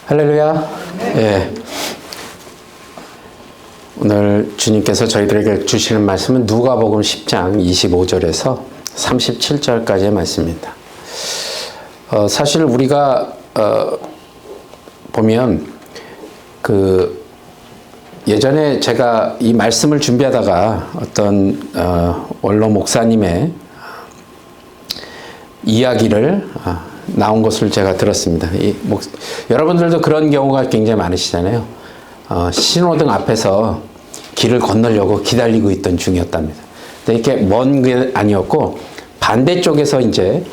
할렐루야. 예. 오늘 주님께서 저희들에게 주시는 말씀은 누가복음 10장 25절에서 37절까지의 말씀입니다. 사실 우리가 보면 예전에 제가 이 말씀을 준비하다가 어떤 원로 목사님의 이야기를 나온 것을 제가 들었습니다. 여러분들도 그런 경우가 굉장히 많으시잖아요. 신호등 앞에서 길을 건너려고 기다리고 있던 중이었답니다. 근데 이렇게 먼 게 아니었고 반대쪽에서 이제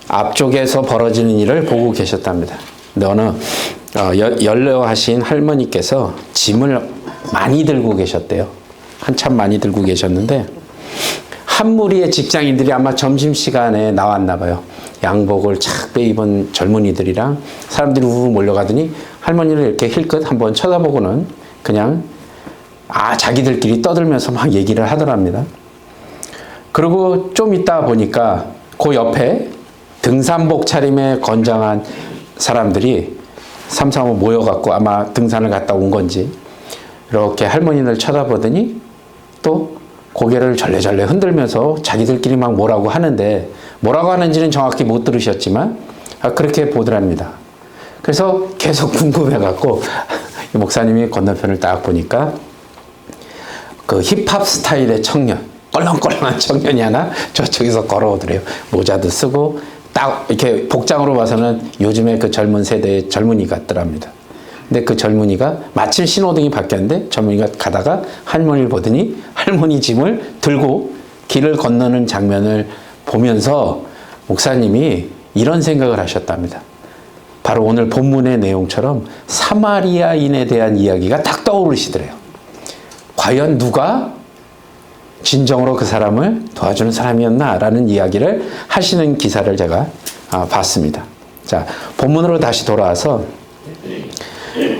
앞쪽에서 벌어지는 일을 보고 계셨답니다. 근데 어느 연로하신 할머니께서 짐을 많이 들고 계셨대요. 한참 많이 들고 계셨는데 한 무리의 직장인들이 아마 점심시간에 나왔나 봐요. 양복을 착 빼입은 젊은이들이랑 사람들이 우르르 몰려가더니 할머니를 이렇게 힐끗 한번 쳐다보고는 그냥 자기들끼리 떠들면서 막 얘기를 하더랍니다. 그리고 좀 있다 보니까 그 옆에 등산복 차림에 건장한 사람들이 삼삼오오 모여갖고 아마 등산을 갔다 온 건지 이렇게 할머니를 쳐다보더니 또 고개를 절레절레 흔들면서 자기들끼리 막 뭐라고 하는데 뭐라고 하는지는 정확히 못 들으셨지만 그렇게 보더랍니다. 그래서 계속 궁금해갖고 목사님이 건너편을 딱 보니까 그 힙합 스타일의 청년, 껄렁껄렁한 청년이 하나 저쪽에서 걸어오더래요. 모자도 쓰고 딱 이렇게 복장으로 봐서는 요즘에 그 젊은 세대의 젊은이 같더랍니다. 근데 그 젊은이가 마침 신호등이 바뀌었는데 젊은이가 가다가 할머니를 보더니 할머니 짐을 들고 길을 건너는 장면을 보면서 목사님이 이런 생각을 하셨답니다. 바로 오늘 본문의 내용처럼 사마리아인에 대한 이야기가 딱 떠오르시더래요. 과연 누가 진정으로 그 사람을 도와주는 사람이었나라는 이야기를 하시는 기사를 제가 봤습니다. 자, 본문으로 다시 돌아와서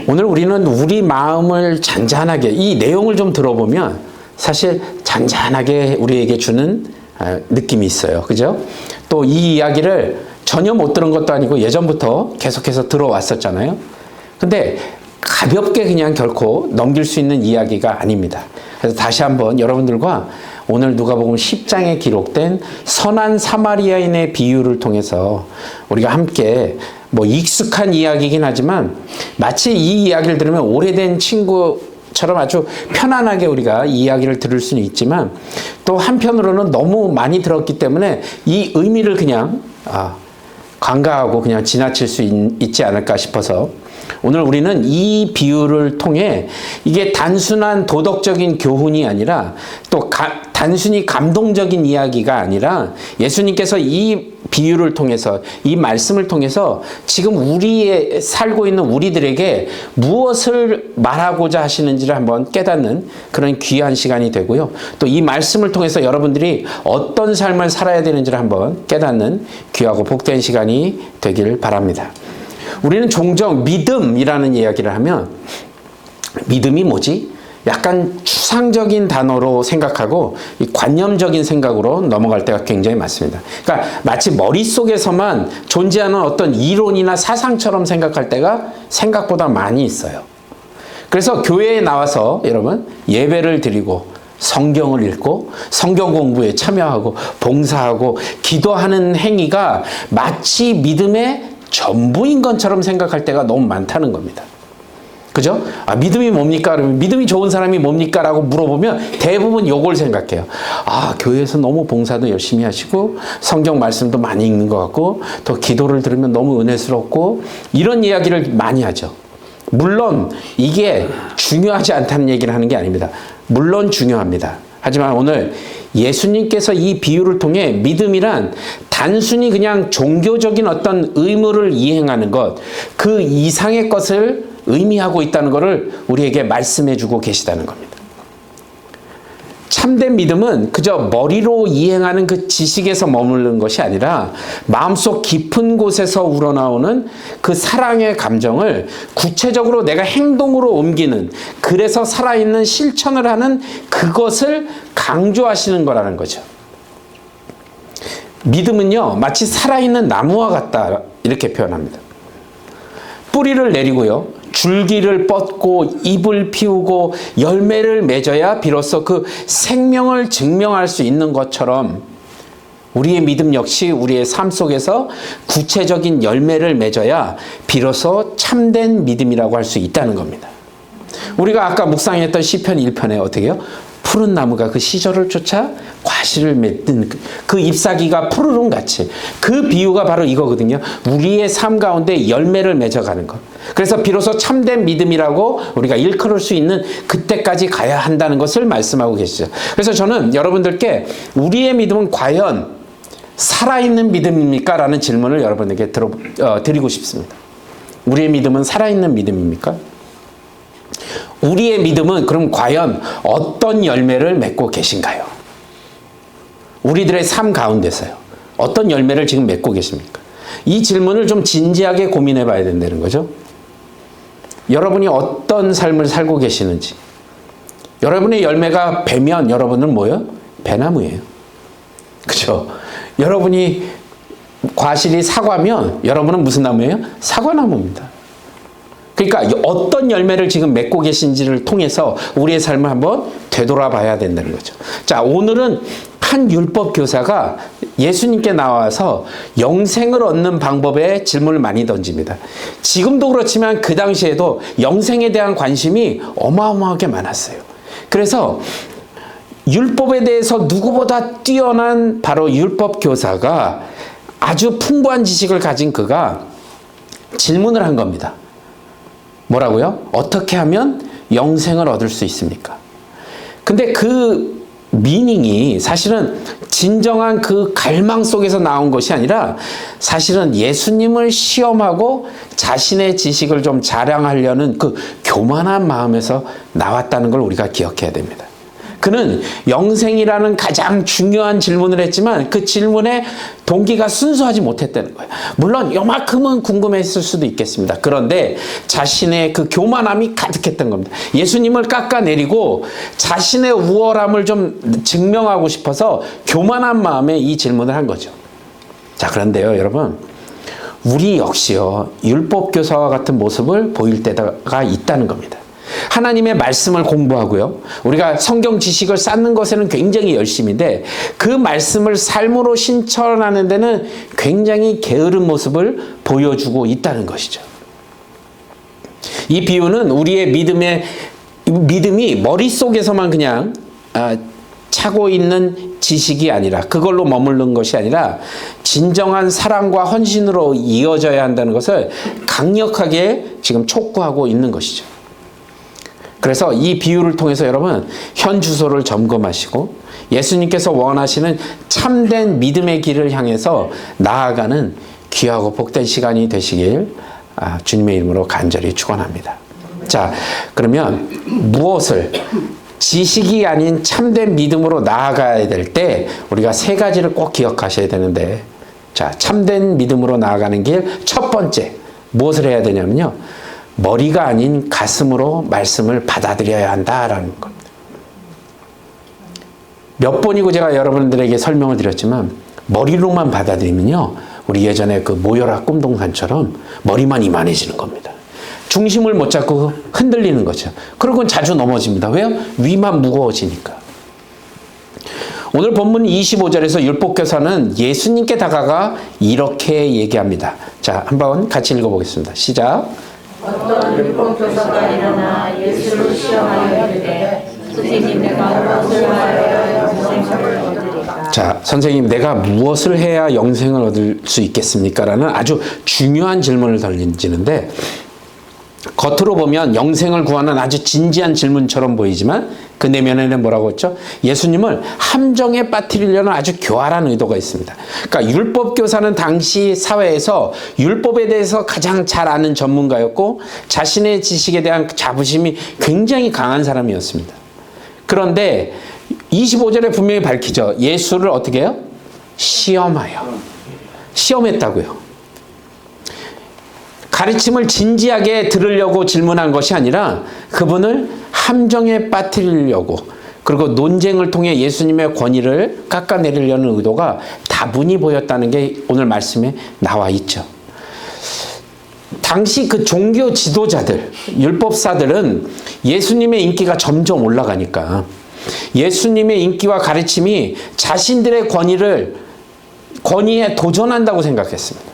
오늘 우리는 우리 마음을 잔잔하게 이 내용을 좀 들어보면 사실 잔잔하게 우리에게 주는 느낌이 있어요. 그죠? 또 이 이야기를 전혀 못 들은 것도 아니고 예전부터 계속해서 들어왔었잖아요. 근데 가볍게 그냥 결코 넘길 수 있는 이야기가 아닙니다. 그래서 다시 한번 여러분들과 오늘 누가복음 10장에 기록된 선한 사마리아인의 비유를 통해서 우리가 함께 익숙한 이야기이긴 하지만 마치 이 이야기를 들으면 오래된 친구처럼 아주 편안하게 우리가 이 이야기를 들을 수는 있지만 또 한편으로는 너무 많이 들었기 때문에 이 의미를 그냥 간과하고 그냥 지나칠 수 있지 않을까 싶어서 오늘 우리는 이 비유를 통해 이게 단순한 도덕적인 교훈이 아니라 또 단순히 감동적인 이야기가 아니라 예수님께서 이 비유를 통해서 이 말씀을 통해서 지금 우리의 살고 있는 우리들에게 무엇을 말하고자 하시는지를 한번 깨닫는 그런 귀한 시간이 되고요. 또 이 말씀을 통해서 여러분들이 어떤 삶을 살아야 되는지를 한번 깨닫는 귀하고 복된 시간이 되길 바랍니다. 우리는 종종 믿음이라는 이야기를 하면 믿음이 뭐지? 약간 추상적인 단어로 생각하고 이 관념적인 생각으로 넘어갈 때가 굉장히 많습니다. 그러니까 마치 머릿속에서만 존재하는 어떤 이론이나 사상처럼 생각할 때가 생각보다 많이 있어요. 그래서 교회에 나와서 여러분 예배를 드리고 성경을 읽고 성경 공부에 참여하고 봉사하고 기도하는 행위가 마치 믿음의 전부인 것처럼 생각할 때가 너무 많다는 겁니다. 그죠? 믿음이 뭡니까? 그러면 믿음이 좋은 사람이 뭡니까? 라고 물어보면 대부분 요걸 생각해요. 교회에서 너무 봉사도 열심히 하시고 성경 말씀도 많이 읽는 것 같고 또 기도를 들으면 너무 은혜스럽고 이런 이야기를 많이 하죠. 물론 이게 중요하지 않다는 얘기를 하는 게 아닙니다. 물론 중요합니다. 하지만 오늘 예수님께서 이 비유를 통해 믿음이란 단순히 그냥 종교적인 어떤 의무를 이행하는 것, 그 이상의 것을 의미하고 있다는 것을 우리에게 말씀해 주고 계시다는 겁니다. 참된 믿음은 그저 머리로 이행하는 그 지식에서 머무르는 것이 아니라 마음속 깊은 곳에서 우러나오는 그 사랑의 감정을 구체적으로 내가 행동으로 옮기는, 그래서 살아있는 실천을 하는 그것을 강조하시는 거라는 거죠. 믿음은요, 마치 살아있는 나무와 같다 이렇게 표현합니다. 뿌리를 내리고요, 줄기를 뻗고 잎을 피우고 열매를 맺어야 비로소 그 생명을 증명할 수 있는 것처럼 우리의 믿음 역시 우리의 삶 속에서 구체적인 열매를 맺어야 비로소 참된 믿음이라고 할 수 있다는 겁니다. 우리가 아까 묵상했던 시편 1편에 어떻게 해요? 푸른 나무가 그 시절을 쫓아 과실을 맺는 그 잎사귀가 푸르른 같이, 그 비유가 바로 이거거든요. 우리의 삶 가운데 열매를 맺어가는 것. 그래서 비로소 참된 믿음이라고 우리가 일컬을 수 있는 그때까지 가야 한다는 것을 말씀하고 계시죠. 그래서 저는 여러분들께 우리의 믿음은 과연 살아있는 믿음입니까? 라는 질문을 여러분에게 드리고 싶습니다. 우리의 믿음은 살아있는 믿음입니까? 우리의 믿음은 그럼 과연 어떤 열매를 맺고 계신가요? 우리들의 삶 가운데서요. 어떤 열매를 지금 맺고 계십니까? 이 질문을 좀 진지하게 고민해 봐야 된다는 거죠. 여러분이 어떤 삶을 살고 계시는지. 여러분의 열매가 배면 여러분은 뭐예요? 배나무예요. 그렇죠? 여러분이 과실이 사과면 여러분은 무슨 나무예요? 사과나무입니다. 그러니까 어떤 열매를 지금 맺고 계신지를 통해서 우리의 삶을 한번 되돌아봐야 된다는 거죠. 자, 오늘은 한 율법 교사가 예수님께 나와서 영생을 얻는 방법에 질문을 많이 던집니다. 지금도 그렇지만 그 당시에도 영생에 대한 관심이 어마어마하게 많았어요. 그래서 율법에 대해서 누구보다 뛰어난 바로 율법 교사가 아주 풍부한 지식을 가진 그가 질문을 한 겁니다. 뭐라고요? 어떻게 하면 영생을 얻을 수 있습니까? 근데 그 미닝이 사실은 진정한 그 갈망 속에서 나온 것이 아니라 사실은 예수님을 시험하고 자신의 지식을 좀 자랑하려는 그 교만한 마음에서 나왔다는 걸 우리가 기억해야 됩니다. 그는 영생이라는 가장 중요한 질문을 했지만 그 질문의 동기가 순수하지 못했다는 거예요. 물론 요만큼은 궁금했을 수도 있겠습니다. 그런데 자신의 그 교만함이 가득했던 겁니다. 예수님을 깎아내리고 자신의 우월함을 좀 증명하고 싶어서 교만한 마음에 이 질문을 한 거죠. 자, 그런데요, 여러분, 우리 역시요, 율법교사와 같은 모습을 보일 때가 있다는 겁니다. 하나님의 말씀을 공부하고요, 우리가 성경 지식을 쌓는 것에는 굉장히 열심인데 그 말씀을 삶으로 실천하는 데는 굉장히 게으른 모습을 보여주고 있다는 것이죠. 이 비유는 우리의 믿음이 머릿속에서만 그냥 차고 있는 지식이 아니라, 그걸로 머무른 것이 아니라 진정한 사랑과 헌신으로 이어져야 한다는 것을 강력하게 지금 촉구하고 있는 것이죠. 그래서 이 비유를 통해서 여러분 현 주소를 점검하시고 예수님께서 원하시는 참된 믿음의 길을 향해서 나아가는 귀하고 복된 시간이 되시길 주님의 이름으로 간절히 축원합니다. 자, 그러면 무엇을, 지식이 아닌 참된 믿음으로 나아가야 될 때 우리가 세 가지를 꼭 기억하셔야 되는데, 자, 참된 믿음으로 나아가는 길 첫 번째 무엇을 해야 되냐면요, 머리가 아닌 가슴으로 말씀을 받아들여야 한다라는 겁니다. 몇 번이고 제가 여러분들에게 설명을 드렸지만 머리로만 받아들이면요, 우리 예전에 그 모여라 꿈동산처럼 머리만 이만해지는 겁니다. 중심을 못 잡고 흔들리는 거죠. 그러고 자주 넘어집니다. 왜요? 위만 무거워지니까. 오늘 본문 25절에서 율법교사는 예수님께 다가가 이렇게 얘기합니다. 자, 한번 같이 읽어보겠습니다. 시작. 어떤 율법교사가 일어나 예수를 시험하여 이르되 선생님, 내가 무엇을 하여야 영생을 얻으리까? 자, 선생님, 내가 무엇을 해야 영생을 얻을 수 있겠습니까? 라는 아주 중요한 질문을 던지는데, 겉으로 보면 영생을 구하는 아주 진지한 질문처럼 보이지만 그 내면에는 뭐라고 했죠? 예수님을 함정에 빠뜨리려는 아주 교활한 의도가 있습니다. 그러니까 율법교사는 당시 사회에서 율법에 대해서 가장 잘 아는 전문가였고 자신의 지식에 대한 자부심이 굉장히 강한 사람이었습니다. 그런데 25절에 분명히 밝히죠. 예수를 어떻게 해요? 시험했다고요. 가르침을 진지하게 들으려고 질문한 것이 아니라 그분을 함정에 빠뜨리려고, 그리고 논쟁을 통해 예수님의 권위를 깎아내리려는 의도가 다분히 보였다는 게 오늘 말씀에 나와 있죠. 당시 그 종교 지도자들, 율법사들은 예수님의 인기가 점점 올라가니까 예수님의 인기와 가르침이 자신들의 권위에 도전한다고 생각했습니다.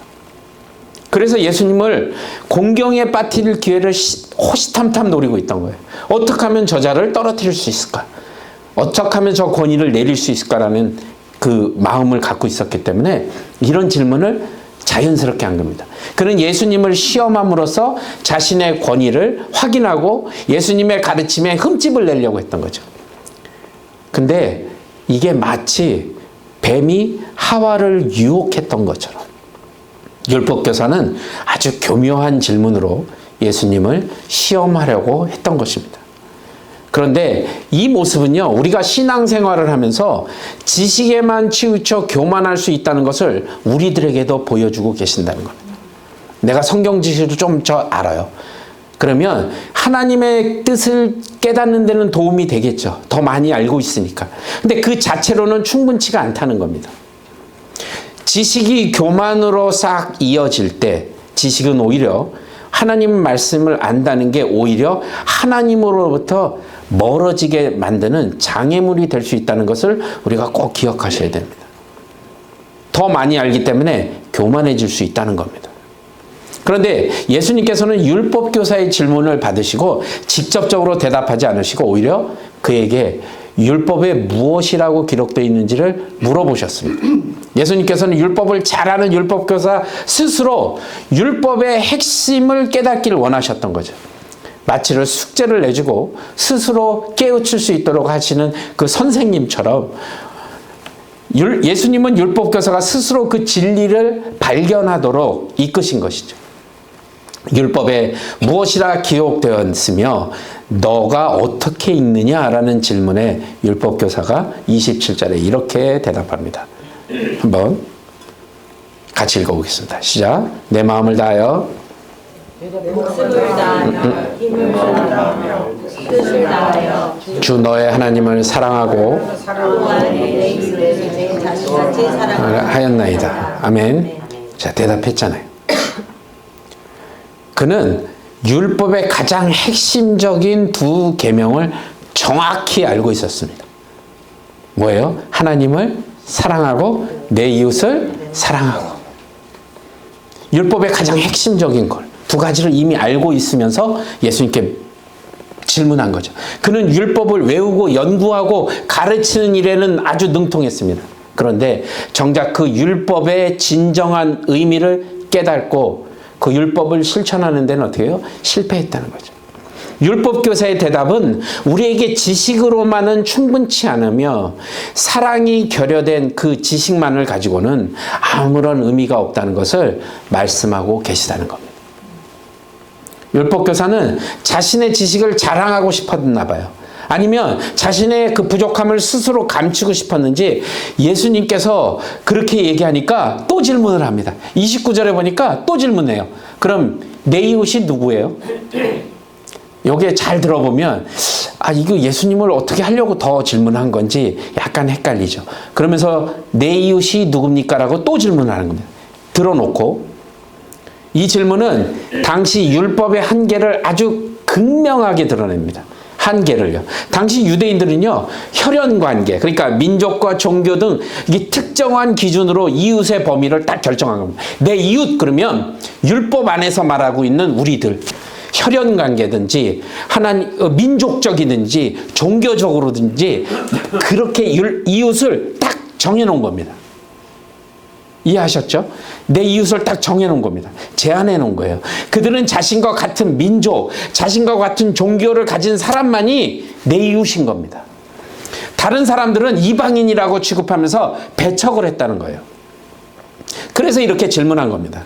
그래서 예수님을 공경에 빠뜨릴 기회를 호시탐탐 노리고 있던 거예요. 어떻게 하면 저자를 떨어뜨릴 수 있을까? 어떻게 하면 저 권위를 내릴 수 있을까라는 그 마음을 갖고 있었기 때문에 이런 질문을 자연스럽게 한 겁니다. 그는 예수님을 시험함으로써 자신의 권위를 확인하고 예수님의 가르침에 흠집을 내려고 했던 거죠. 근데 이게 마치 뱀이 하와를 유혹했던 것처럼 율법교사는 아주 교묘한 질문으로 예수님을 시험하려고 했던 것입니다. 그런데 이 모습은요, 우리가 신앙생활을 하면서 지식에만 치우쳐 교만할 수 있다는 것을 우리들에게도 보여주고 계신다는 겁니다. 내가 성경 지식을 좀 알아요. 그러면 하나님의 뜻을 깨닫는 데는 도움이 되겠죠. 더 많이 알고 있으니까. 근데 그 자체로는 충분치가 않다는 겁니다. 지식이 교만으로 싹 이어질 때 지식은 오히려 하나님 말씀을 안다는 게 오히려 하나님으로부터 멀어지게 만드는 장애물이 될 수 있다는 것을 우리가 꼭 기억하셔야 됩니다. 더 많이 알기 때문에 교만해질 수 있다는 겁니다. 그런데 예수님께서는 율법교사의 질문을 받으시고 직접적으로 대답하지 않으시고 오히려 그에게 율법에 무엇이라고 기록되어 있는지를 물어보셨습니다. 예수님께서는 율법을 잘 아는 율법교사 스스로 율법의 핵심을 깨닫기를 원하셨던 거죠. 마치를 숙제를 내주고 스스로 깨우칠 수 있도록 하시는 그 선생님처럼 예수님은 율법교사가 스스로 그 진리를 발견하도록 이끄신 것이죠. 율법에 무엇이라 기록되었으며 너가 어떻게 읽느냐라는 질문에 율법교사가 27절에 이렇게 대답합니다. 한번 같이 읽어보겠습니다. 시작. 내 마음을 다하여 목숨을 다하며 힘을 다하며 뜻을 다하여 주 너의 하나님을 사랑하고 또한 내 이웃을 내 자신같이 하였나이다. 아멘. 자, 대답했잖아요. 그는 율법의 가장 핵심적인 두 계명을 정확히 알고 있었습니다. 뭐예요? 하나님을 사랑하고 내 이웃을 사랑하고. 율법의 가장 핵심적인 걸 두 가지를 이미 알고 있으면서 예수님께 질문한 거죠. 그는 율법을 외우고 연구하고 가르치는 일에는 아주 능통했습니다. 그런데 정작 그 율법의 진정한 의미를 깨닫고 그 율법을 실천하는 데는 어떻게 해요? 실패했다는 거죠. 율법교사의 대답은 우리에게 지식으로만은 충분치 않으며 사랑이 결여된 그 지식만을 가지고는 아무런 의미가 없다는 것을 말씀하고 계시다는 겁니다. 율법교사는 자신의 지식을 자랑하고 싶었나 봐요. 아니면 자신의 그 부족함을 스스로 감추고 싶었는지 예수님께서 그렇게 얘기하니까 또 질문을 합니다. 29절에 보니까 또 질문해요. 그럼 내 이웃이 누구예요? 여기에 잘 들어보면 이거 예수님을 어떻게 하려고 더 질문한 건지 약간 헷갈리죠. 그러면서 내 이웃이 누굽니까? 라고 또 질문을 하는 겁니다. 들어놓고 이 질문은 당시 율법의 한계를 아주 극명하게 드러냅니다. 한계를요. 당시 유대인들은요, 혈연관계, 그러니까 민족과 종교 등 이게 특정한 기준으로 이웃의 범위를 딱 결정한 겁니다. 내 이웃 그러면 율법 안에서 말하고 있는 우리들, 혈연관계든지 민족적이든지 종교적으로든지 그렇게 이웃을 딱 정해놓은 겁니다. 이해하셨죠? 내 이웃을 딱 정해놓은 겁니다. 제한해 놓은 거예요. 그들은 자신과 같은 민족, 자신과 같은 종교를 가진 사람만이 내 이웃인 겁니다. 다른 사람들은 이방인이라고 취급하면서 배척을 했다는 거예요. 그래서 이렇게 질문한 겁니다.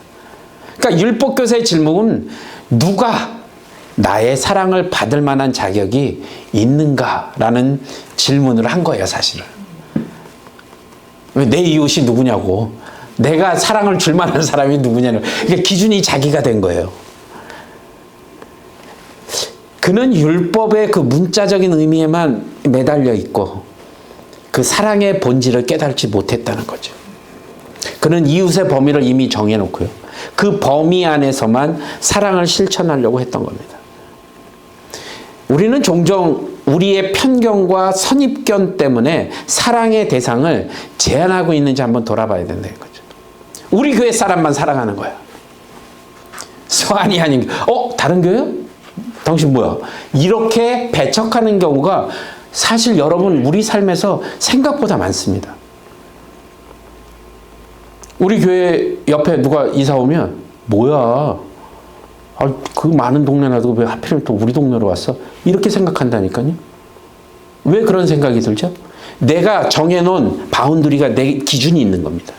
그러니까 율법교사의 질문은 누가 나의 사랑을 받을 만한 자격이 있는가라는 질문을 한 거예요, 사실은. 내 이웃이 누구냐고. 내가 사랑을 줄 만한 사람이 누구냐는 이게 기준이 자기가 된 거예요. 그는 율법의 그 문자적인 의미에만 매달려 있고 그 사랑의 본질을 깨달지 못했다는 거죠. 그는 이웃의 범위를 이미 정해놓고요. 그 범위 안에서만 사랑을 실천하려고 했던 겁니다. 우리는 종종 우리의 편견과 선입견 때문에 사랑의 대상을 제한하고 있는지 한번 돌아봐야 된다는 거죠. 우리 교회 사람만 사랑하는 거야. 서한이 아닌, 다른 교회요? 당신 뭐야? 이렇게 배척하는 경우가 사실 여러분 우리 삶에서 생각보다 많습니다. 우리 교회 옆에 누가 이사 오면 뭐야? 그 많은 동네 놔두고 왜 하필이면 또 우리 동네로 왔어? 이렇게 생각한다니까요. 왜 그런 생각이 들죠? 내가 정해놓은 바운드리가 내 기준이 있는 겁니다.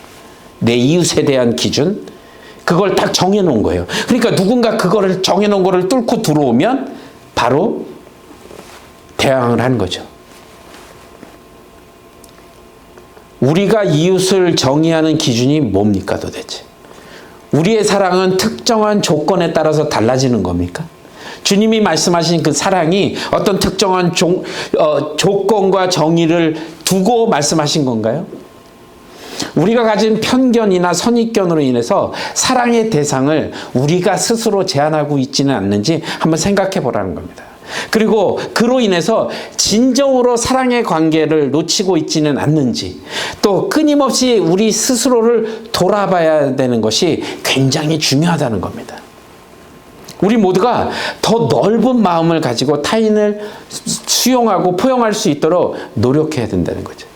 내 이웃에 대한 기준, 그걸 딱 정해놓은 거예요. 그러니까 누군가 그거를 정해놓은 거를 뚫고 들어오면 바로 대항을 하는 거죠. 우리가 이웃을 정의하는 기준이 뭡니까 도대체? 우리의 사랑은 특정한 조건에 따라서 달라지는 겁니까? 주님이 말씀하신 그 사랑이 어떤 특정한 조건과 정의를 두고 말씀하신 건가요? 우리가 가진 편견이나 선입견으로 인해서 사랑의 대상을 우리가 스스로 제한하고 있지는 않는지 한번 생각해 보라는 겁니다. 그리고 그로 인해서 진정으로 사랑의 관계를 놓치고 있지는 않는지, 또 끊임없이 우리 스스로를 돌아봐야 되는 것이 굉장히 중요하다는 겁니다. 우리 모두가 더 넓은 마음을 가지고 타인을 수용하고 포용할 수 있도록 노력해야 된다는 거죠.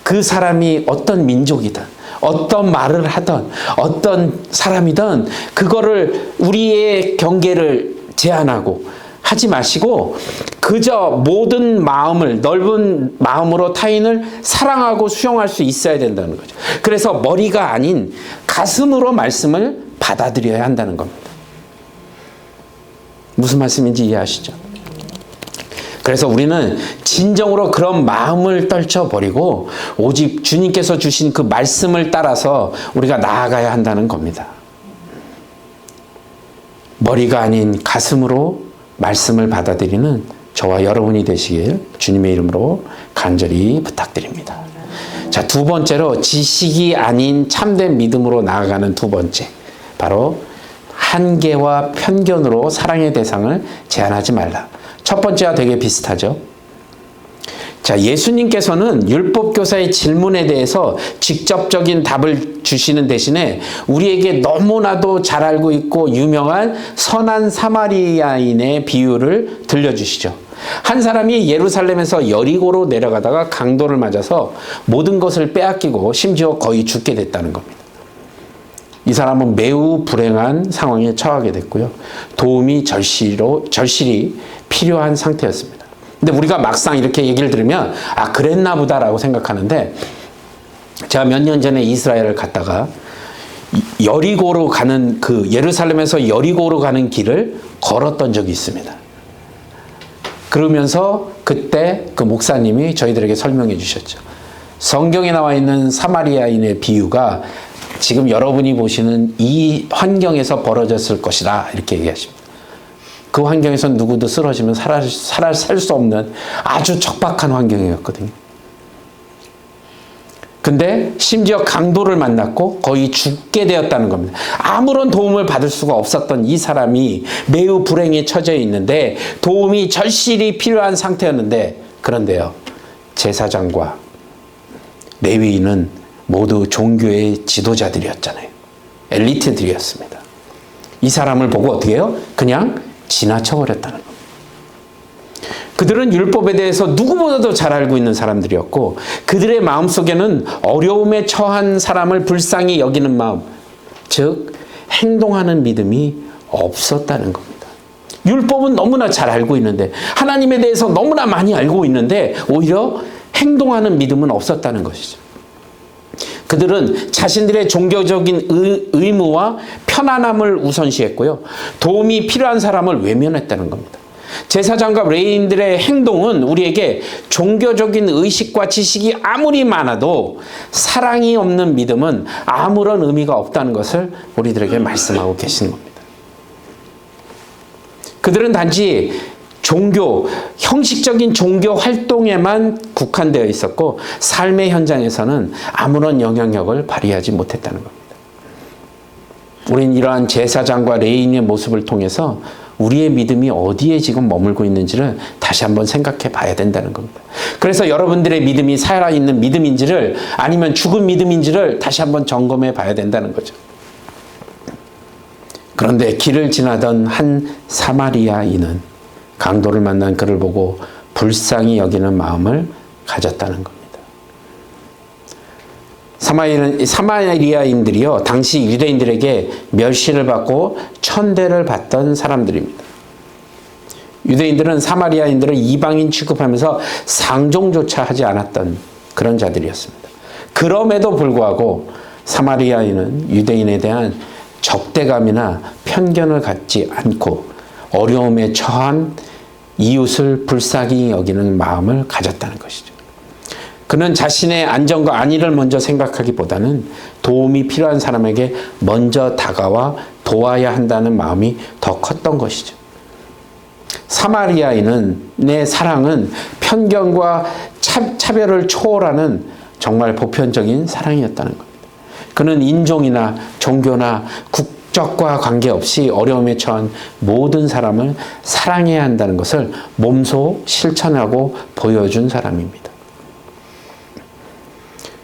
그 사람이 어떤 민족이든 어떤 말을 하든 어떤 사람이든 그거를 우리의 경계를 제한하고 하지 마시고 그저 모든 마음을 넓은 마음으로 타인을 사랑하고 수용할 수 있어야 된다는 거죠. 그래서 머리가 아닌 가슴으로 말씀을 받아들여야 한다는 겁니다. 무슨 말씀인지 이해하시죠? 그래서 우리는 진정으로 그런 마음을 떨쳐버리고 오직 주님께서 주신 그 말씀을 따라서 우리가 나아가야 한다는 겁니다. 머리가 아닌 가슴으로 말씀을 받아들이는 저와 여러분이 되시길 주님의 이름으로 간절히 부탁드립니다. 자, 두 번째로 지식이 아닌 참된 믿음으로 나아가는 두 번째, 바로 한계와 편견으로 사랑의 대상을 제한하지 말라. 첫 번째와 되게 비슷하죠. 자, 예수님께서는 율법교사의 질문에 대해서 직접적인 답을 주시는 대신에 우리에게 너무나도 잘 알고 있고 유명한 선한 사마리아인의 비유를 들려주시죠. 한 사람이 예루살렘에서 여리고로 내려가다가 강도를 맞아서 모든 것을 빼앗기고 심지어 거의 죽게 됐다는 겁니다. 이 사람은 매우 불행한 상황에 처하게 됐고요. 도움이 절실히 필요한 상태였습니다. 근데 우리가 막상 이렇게 얘기를 들으면 그랬나 보다라고 생각하는데, 제가 몇 년 전에 이스라엘을 갔다가 여리고로 가는 예루살렘에서 여리고로 가는 길을 걸었던 적이 있습니다. 그러면서 그때 그 목사님이 저희들에게 설명해 주셨죠. 성경에 나와 있는 사마리아인의 비유가 지금 여러분이 보시는 이 환경에서 벌어졌을 것이다, 이렇게 얘기하십니다. 그 환경에서 누구도 쓰러지면 살 수 없는 아주 척박한 환경이었거든요. 근데 심지어 강도를 만났고 거의 죽게 되었다는 겁니다. 아무런 도움을 받을 수가 없었던 이 사람이 매우 불행에 처져 있는데 도움이 절실히 필요한 상태였는데, 그런데요, 제사장과 레위인은 모두 종교의 지도자들이었잖아요. 엘리트들이었습니다. 이 사람을 보고 어떻게 해요? 그냥 지나쳐버렸다는 겁니다. 그들은 율법에 대해서 누구보다도 잘 알고 있는 사람들이었고 그들의 마음속에는 어려움에 처한 사람을 불쌍히 여기는 마음, 즉 행동하는 믿음이 없었다는 겁니다. 율법은 너무나 잘 알고 있는데, 하나님에 대해서 너무나 많이 알고 있는데 오히려 행동하는 믿음은 없었다는 것이죠. 그들은 자신들의 종교적인 의무와 편안함을 우선시했고요. 도움이 필요한 사람을 외면했다는 겁니다. 제사장과 레위인들의 행동은 우리에게 종교적인 의식과 지식이 아무리 많아도 사랑이 없는 믿음은 아무런 의미가 없다는 것을 우리들에게 말씀하고 계시는 겁니다. 그들은 단지 형식적인 종교 활동에만 국한되어 있었고 삶의 현장에서는 아무런 영향력을 발휘하지 못했다는 겁니다. 우린 이러한 제사장과 레인의 모습을 통해서 우리의 믿음이 어디에 지금 머물고 있는지를 다시 한번 생각해 봐야 된다는 겁니다. 그래서 여러분들의 믿음이 살아있는 믿음인지를 아니면 죽은 믿음인지를 다시 한번 점검해 봐야 된다는 거죠. 그런데 길을 지나던 한 사마리아인은 강도를 만난 그를 보고 불쌍히 여기는 마음을 가졌다는 겁니다. 사마리아인들이요, 당시 유대인들에게 멸시를 받고 천대를 받던 사람들입니다. 유대인들은 사마리아인들을 이방인 취급하면서 상종조차 하지 않았던 그런 자들이었습니다. 그럼에도 불구하고 사마리아인은 유대인에 대한 적대감이나 편견을 갖지 않고 어려움에 처한 이웃을 불쌍히 여기는 마음을 가졌다는 것이죠. 그는 자신의 안전과 안위를 먼저 생각하기보다는 도움이 필요한 사람에게 먼저 다가와 도와야 한다는 마음이 더 컸던 것이죠. 사마리아인의 사랑은 편견과 차별을 초월하는 정말 보편적인 사랑이었다는 겁니다. 그는 인종이나 종교나 국적과 관계없이 어려움에 처한 모든 사람을 사랑해야 한다는 것을 몸소 실천하고 보여준 사람입니다.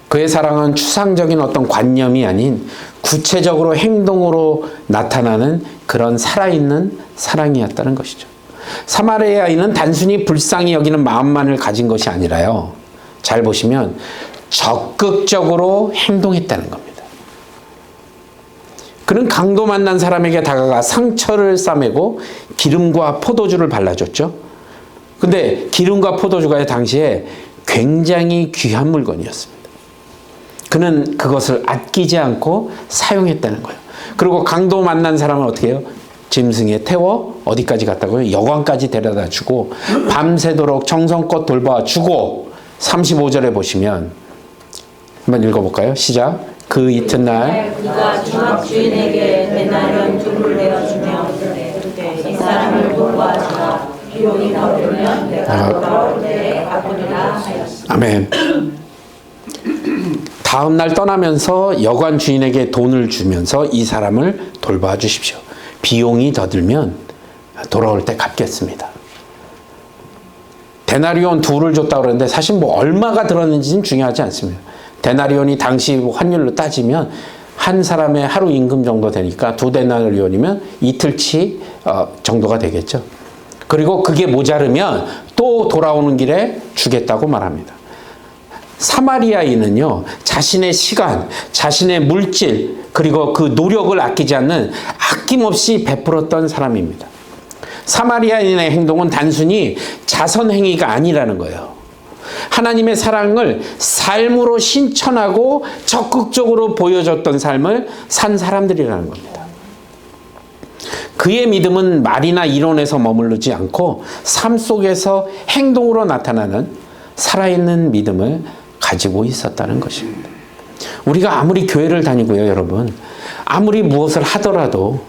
그의 사랑은 추상적인 어떤 관념이 아닌 구체적으로 행동으로 나타나는 그런 살아있는 사랑이었다는 것이죠. 사마리아인은 단순히 불쌍히 여기는 마음만을 가진 것이 아니라요, 잘 보시면 적극적으로 행동했다는 겁니다. 그는 강도 만난 사람에게 다가가 상처를 싸매고 기름과 포도주를 발라줬죠. 근데 기름과 포도주가 당시에 굉장히 귀한 물건이었습니다. 그는 그것을 아끼지 않고 사용했다는 거예요. 그리고 강도 만난 사람은 어떻게 해요? 짐승에 태워 어디까지 갔다고요? 여관까지 데려다 주고 밤새도록 정성껏 돌봐 주고 35절에 보시면 한번 읽어볼까요? 시작. 그 이튿날 그가 주막 주인에게 데나리온 둘을 내어주며 이 사람을 돌보아주라. 비용이 더 들면 내가 돌아올 때에 갚으리라 하였습니다. 아멘. 다음 날 떠나면서 여관 주인에게 돈을 주면서 이 사람을 돌봐 주십시오. 비용이 더 들면 돌아올 때 갚겠습니다. 데나리온 둘을 줬다고 그러는데 사실 뭐 얼마가 들었는지는 중요하지 않습니다. 데나리온이 당시 환율로 따지면 한 사람의 하루 임금 정도 되니까 2데나리온이면 이틀치 정도가 되겠죠. 그리고 그게 모자르면 또 돌아오는 길에 주겠다고 말합니다. 사마리아인은요, 자신의 시간, 자신의 물질, 그리고 그 노력을 아끼지 않는 아낌없이 베풀었던 사람입니다. 사마리아인의 행동은 단순히 자선행위가 아니라는 거예요. 하나님의 사랑을 삶으로 실천하고 적극적으로 보여줬던 삶을 산 사람들이라는 겁니다. 그의 믿음은 말이나 이론에서 머무르지 않고 삶 속에서 행동으로 나타나는 살아있는 믿음을 가지고 있었다는 것입니다. 우리가 아무리 교회를 다니고요, 여러분, 아무리 무엇을 하더라도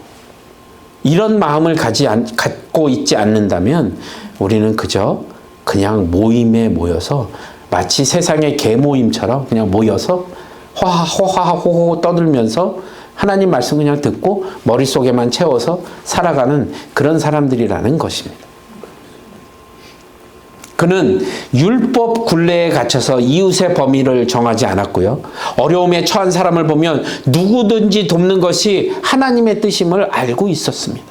이런 마음을 갖고 있지 않는다면 우리는 그냥 모임에 모여서 마치 세상의 개모임처럼 그냥 모여서 호호호 떠들면서 하나님 말씀 그냥 듣고 머릿속에만 채워서 살아가는 그런 사람들이라는 것입니다. 그는 율법 굴레에 갇혀서 이웃의 범위를 정하지 않았고요. 어려움에 처한 사람을 보면 누구든지 돕는 것이 하나님의 뜻임을 알고 있었습니다.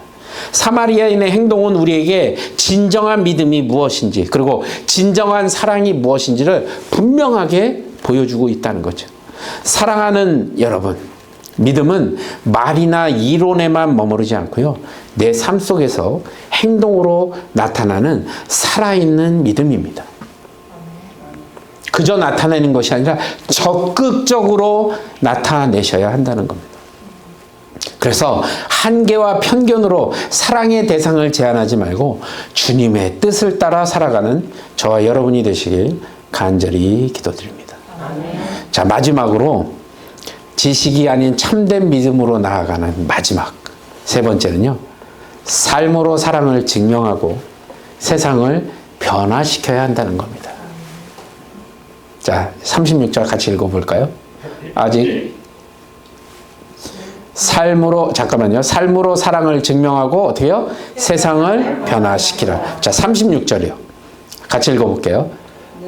사마리아인의 행동은 우리에게 진정한 믿음이 무엇인지, 그리고 진정한 사랑이 무엇인지를 분명하게 보여주고 있다는 거죠. 사랑하는 여러분, 믿음은 말이나 이론에만 머무르지 않고요, 내 삶 속에서 행동으로 나타나는 살아있는 믿음입니다. 그저 나타내는 것이 아니라 적극적으로 나타내셔야 한다는 겁니다. 그래서 한계와 편견으로 사랑의 대상을 제한하지 말고 주님의 뜻을 따라 살아가는 저와 여러분이 되시길 간절히 기도드립니다. 자, 마지막으로 지식이 아닌 참된 믿음으로 나아가는 마지막 세 번째는요, 삶으로 사랑을 증명하고 세상을 변화시켜야 한다는 겁니다. 자, 36절 같이 읽어볼까요? 아직 삶으로, 잠깐만요. 삶으로 사랑을 증명하고 어떻게요? 세상을 변화시키라. 자, 36절이요. 같이 읽어볼게요.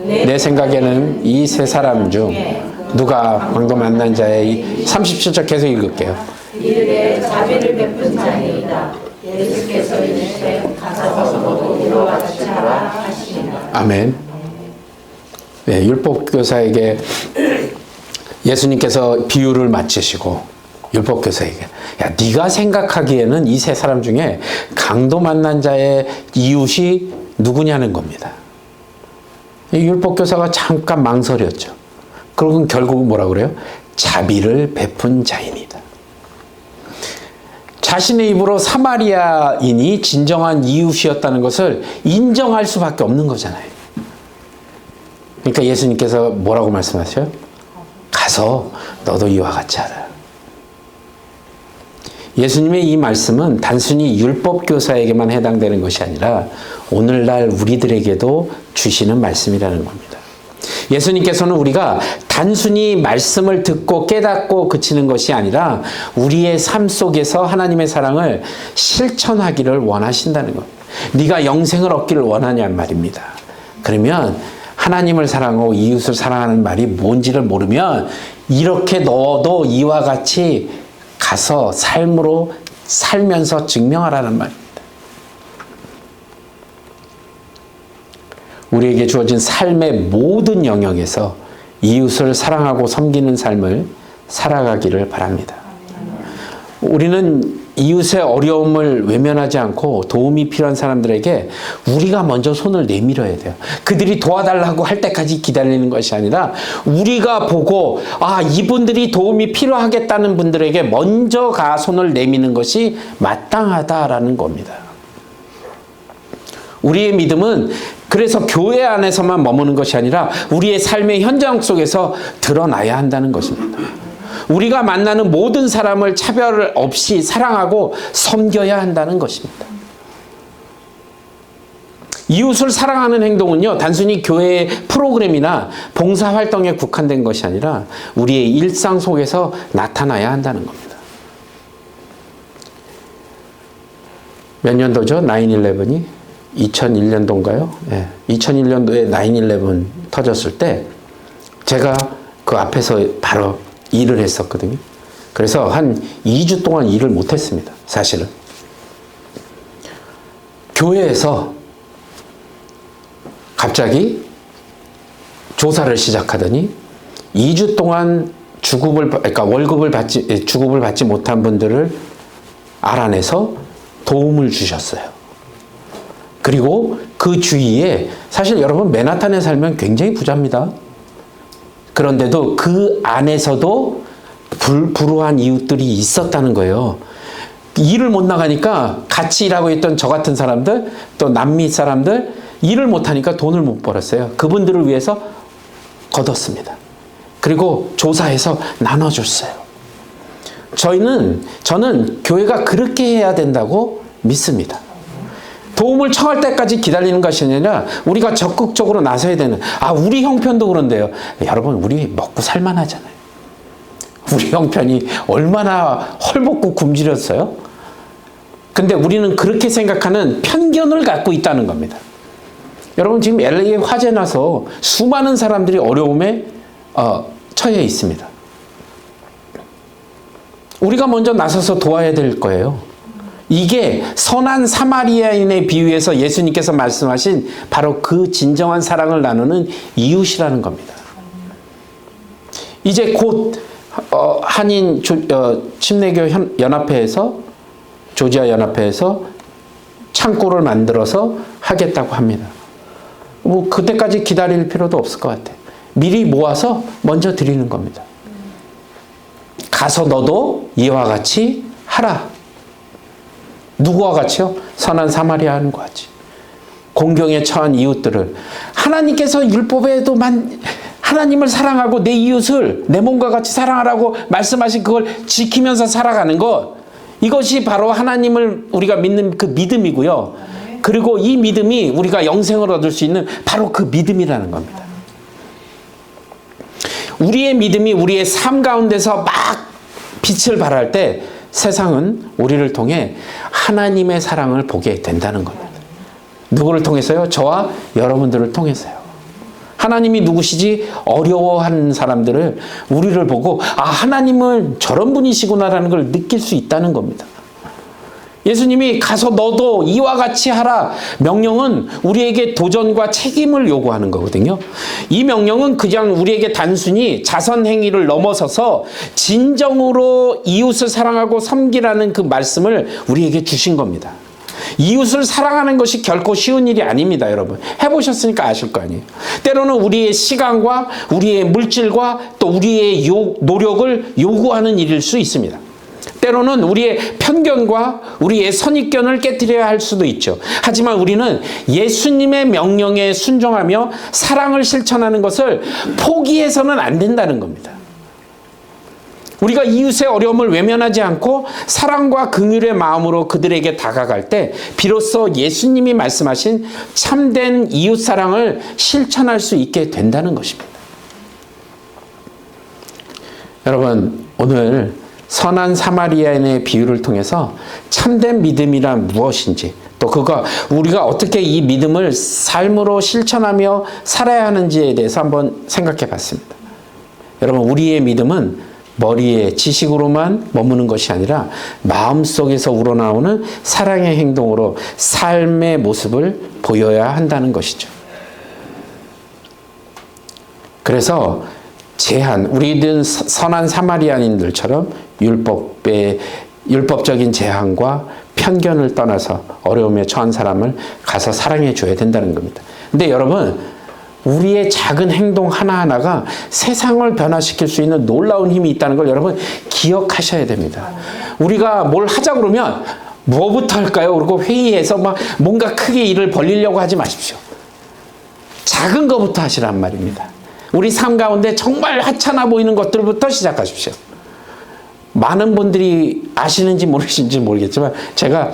내 생각에는 이 세 사람 중 누가 방금 만난 자의 이 37절 계속 읽을게요. 이들의 자비를 베푼 자니이다. 예수께서 이르시되 가서 너도 이와 같이 하라 하시니라. 아멘. 네, 율법교사에게 예수님께서 비유를 맞추시고 율법교사에게 야, 네가 생각하기에는 이 세 사람 중에 강도 만난 자의 이웃이 누구냐는 겁니다. 이 율법교사가 잠깐 망설였죠. 그러고 결국은 뭐라 그래요? 자비를 베푼 자입니다. 자신의 입으로 사마리아인이 진정한 이웃이었다는 것을 인정할 수밖에 없는 거잖아요. 그러니까 예수님께서 뭐라고 말씀하세요? 가서 너도 이와 같이 하라. 예수님의 이 말씀은 단순히 율법교사에게만 해당되는 것이 아니라 오늘날 우리들에게도 주시는 말씀이라는 겁니다. 예수님께서는 우리가 단순히 말씀을 듣고 깨닫고 그치는 것이 아니라 우리의 삶 속에서 하나님의 사랑을 실천하기를 원하신다는 겁니다. 네가 영생을 얻기를 원하냔 말입니다. 그러면 하나님을 사랑하고 이웃을 사랑하는 말이 뭔지를 모르면 이렇게 너도 이와 같이 가서 삶으로 살면서 증명하라는 말입니다. 우리에게 주어진 삶의 모든 영역에서 이웃을 사랑하고 섬기는 삶을 살아가기를 바랍니다. 우리는 이웃의 어려움을 외면하지 않고 도움이 필요한 사람들에게 우리가 먼저 손을 내밀어야 돼요. 그들이 도와달라고 할 때까지 기다리는 것이 아니라 우리가 보고 이분들이 도움이 필요하겠다는 분들에게 먼저 가 손을 내미는 것이 마땅하다라는 겁니다. 우리의 믿음은 그래서 교회 안에서만 머무는 것이 아니라 우리의 삶의 현장 속에서 드러나야 한다는 것입니다. 우리가 만나는 모든 사람을 차별 없이 사랑하고 섬겨야 한다는 것입니다. 이웃을 사랑하는 행동은요, 단순히 교회의 프로그램이나 봉사활동에 국한된 것이 아니라 우리의 일상 속에서 나타나야 한다는 겁니다. 몇 년도죠? 9/11이? 2001년도인가요? 네. 2001년도에 9/11 터졌을 때 제가 그 앞에서 바로 일을 했었거든요. 그래서 한 2주 동안 일을 못했습니다. 사실은. 교회에서 갑자기 조사를 시작하더니 2주 동안 월급을 주급을 받지 못한 분들을 알아내서 도움을 주셨어요. 그리고 그 주위에 사실 여러분 맨하탄에 살면 굉장히 부자입니다. 그런데도 그 안에서도 불우한 이웃들이 있었다는 거예요. 일을 못 나가니까 같이 일하고 있던 저 같은 사람들, 또 남미 사람들 일을 못하니까 돈을 못 벌었어요. 그분들을 위해서 거뒀습니다. 그리고 조사해서 나눠줬어요. 저는 교회가 그렇게 해야 된다고 믿습니다. 도움을 청할 때까지 기다리는 것이 아니라 우리가 적극적으로 나서야 되는, 우리 형편도 그런데요. 여러분, 우리 먹고 살만하잖아요. 우리 형편이 얼마나 헐벗고 굶주렸어요? 근데 우리는 그렇게 생각하는 편견을 갖고 있다는 겁니다. 여러분, 지금 LA에 화재 나서 수많은 사람들이 어려움에 처해 있습니다. 우리가 먼저 나서서 도와야 될 거예요. 이게 선한 사마리아인의 비유에서 예수님께서 말씀하신 바로 그 진정한 사랑을 나누는 이웃이라는 겁니다. 이제 곧 한인 침례교 연합회에서, 조지아 연합회에서 창고를 만들어서 하겠다고 합니다. 뭐 그때까지 기다릴 필요도 없을 것 같아요. 미리 모아서 먼저 드리는 겁니다. 가서 너도 이와 같이 하라. 누구와 같이요? 선한 사마리아인과 같이. 공경에 처한 이웃들을 하나님께서 율법에도 하나님을 사랑하고 내 이웃을 내 몸과 같이 사랑하라고 말씀하신 그걸 지키면서 살아가는 것, 이것이 바로 하나님을 우리가 믿는 그 믿음이고요. 그리고 이 믿음이 우리가 영생을 얻을 수 있는 바로 그 믿음이라는 겁니다. 우리의 믿음이 우리의 삶 가운데서 막 빛을 발할 때 세상은 우리를 통해 하나님의 사랑을 보게 된다는 겁니다. 누구를 통해서요? 저와 여러분들을 통해서요. 하나님이 누구시지? 어려워하는 사람들을, 우리를 보고 하나님은 저런 분이시구나라는 걸 느낄 수 있다는 겁니다. 예수님이 가서 너도 이와 같이 하라 명령은 우리에게 도전과 책임을 요구하는 거거든요. 이 명령은 그냥 우리에게 단순히 자선 행위를 넘어서서 진정으로 이웃을 사랑하고 섬기라는 그 말씀을 우리에게 주신 겁니다. 이웃을 사랑하는 것이 결코 쉬운 일이 아닙니다, 여러분. 해보셨으니까 아실 거 아니에요. 때로는 우리의 시간과 우리의 물질과 또 우리의 노력을 요구하는 일일 수 있습니다. 때로는 우리의 편견과 우리의 선입견을 깨뜨려야 할 수도 있죠. 하지만 우리는 예수님의 명령에 순종하며 사랑을 실천하는 것을 포기해서는 안 된다는 겁니다. 우리가 이웃의 어려움을 외면하지 않고 사랑과 긍휼의 마음으로 그들에게 다가갈 때 비로소 예수님이 말씀하신 참된 이웃 사랑을 실천할 수 있게 된다는 것입니다. 여러분, 오늘 선한 사마리아인의 비유를 통해서 참된 믿음이란 무엇인지, 또 우리가 어떻게 이 믿음을 삶으로 실천하며 살아야 하는지에 대해서 한번 생각해 봤습니다. 여러분, 우리의 믿음은 머리에 지식으로만 머무는 것이 아니라 마음속에서 우러나오는 사랑의 행동으로 삶의 모습을 보여야 한다는 것이죠. 그래서 우리는 선한 사마리아인들처럼 율법적인 제한과 편견을 떠나서 어려움에 처한 사람을 가서 사랑해 줘야 된다는 겁니다. 근데 여러분, 우리의 작은 행동 하나하나가 세상을 변화시킬 수 있는 놀라운 힘이 있다는 걸 여러분 기억하셔야 됩니다. 우리가 뭘 하자 그러면 뭐부터 할까요? 그리고 회의해서 뭔가 크게 일을 벌리려고 하지 마십시오. 작은 것부터 하시란 말입니다. 우리 삶 가운데 정말 하찮아 보이는 것들부터 시작하십시오. 많은 분들이 아시는지 모르시는지 모르겠지만 제가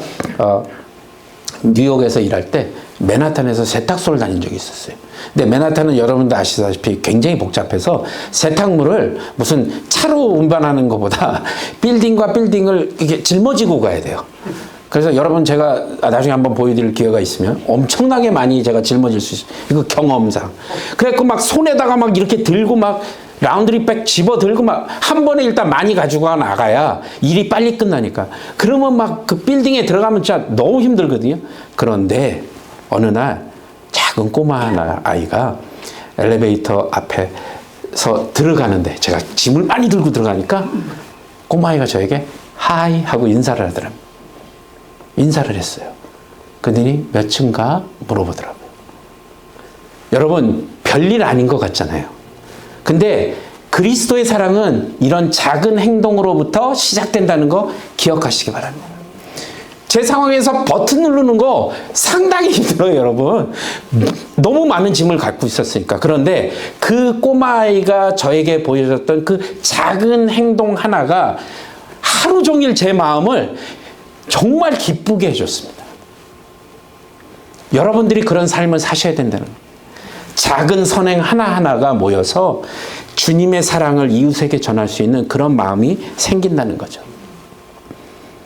뉴욕에서 일할 때 맨하탄에서 세탁소를 다닌 적이 있었어요. 근데 맨하탄은 여러분도 아시다시피 굉장히 복잡해서 세탁물을 무슨 차로 운반하는 것보다 빌딩과 빌딩을 이렇게 짊어지고 가야 돼요. 그래서 여러분, 제가 나중에 한번 보여드릴 기회가 있으면 엄청나게 많이 제가 짊어질 수 있어요. 이거 경험상. 그래갖고 막 손에다가 막 이렇게 들고 막 라운드리백 집어 들고 막 한 번에 일단 많이 가지고 나가야 일이 빨리 끝나니까. 그러면 막 그 빌딩에 들어가면 진짜 너무 힘들거든요. 그런데 어느 날 작은 꼬마 아이가 엘리베이터 앞에서 들어가는데 제가 짐을 많이 들고 들어가니까 꼬마 아이가 저에게 하이 하고 인사를 하더랍니다. 인사를 했어요. 그들이 몇 층가 물어보더라고요. 여러분, 별일 아닌 것 같잖아요. 근데 그리스도의 사랑은 이런 작은 행동으로부터 시작된다는 거 기억하시기 바랍니다. 제 상황에서 버튼 누르는 거 상당히 힘들어요, 여러분. 너무 많은 짐을 갖고 있었으니까. 그런데 그 꼬마아이가 저에게 보여줬던 그 작은 행동 하나가 하루 종일 제 마음을 정말 기쁘게 해줬습니다. 여러분들이 그런 삶을 사셔야 된다는 거예요. 작은 선행 하나하나가 모여서 주님의 사랑을 이웃에게 전할 수 있는 그런 마음이 생긴다는 거죠.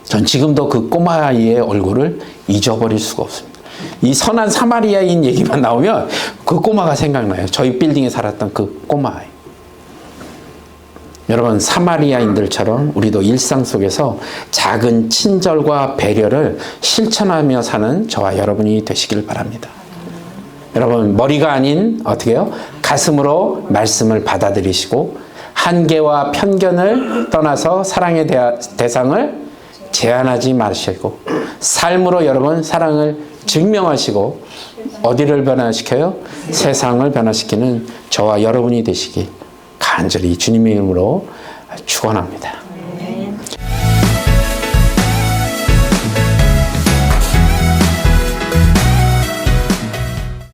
전 지금도 그 꼬마아이의 얼굴을 잊어버릴 수가 없습니다. 이 선한 사마리아인 얘기만 나오면 그 꼬마가 생각나요. 저희 빌딩에 살았던 그 꼬마아이. 여러분, 사마리아인들처럼 우리도 일상 속에서 작은 친절과 배려를 실천하며 사는 저와 여러분이 되시길 바랍니다. 여러분, 머리가 아닌 어떻게 해요? 가슴으로 말씀을 받아들이시고 한계와 편견을 떠나서 사랑의 대상을 제한하지 마시고 삶으로 여러분 사랑을 증명하시고 어디를 변화시켜요? 세상을 변화시키는 저와 여러분이 되시기 간절히 주님의 이름으로 축원합니다.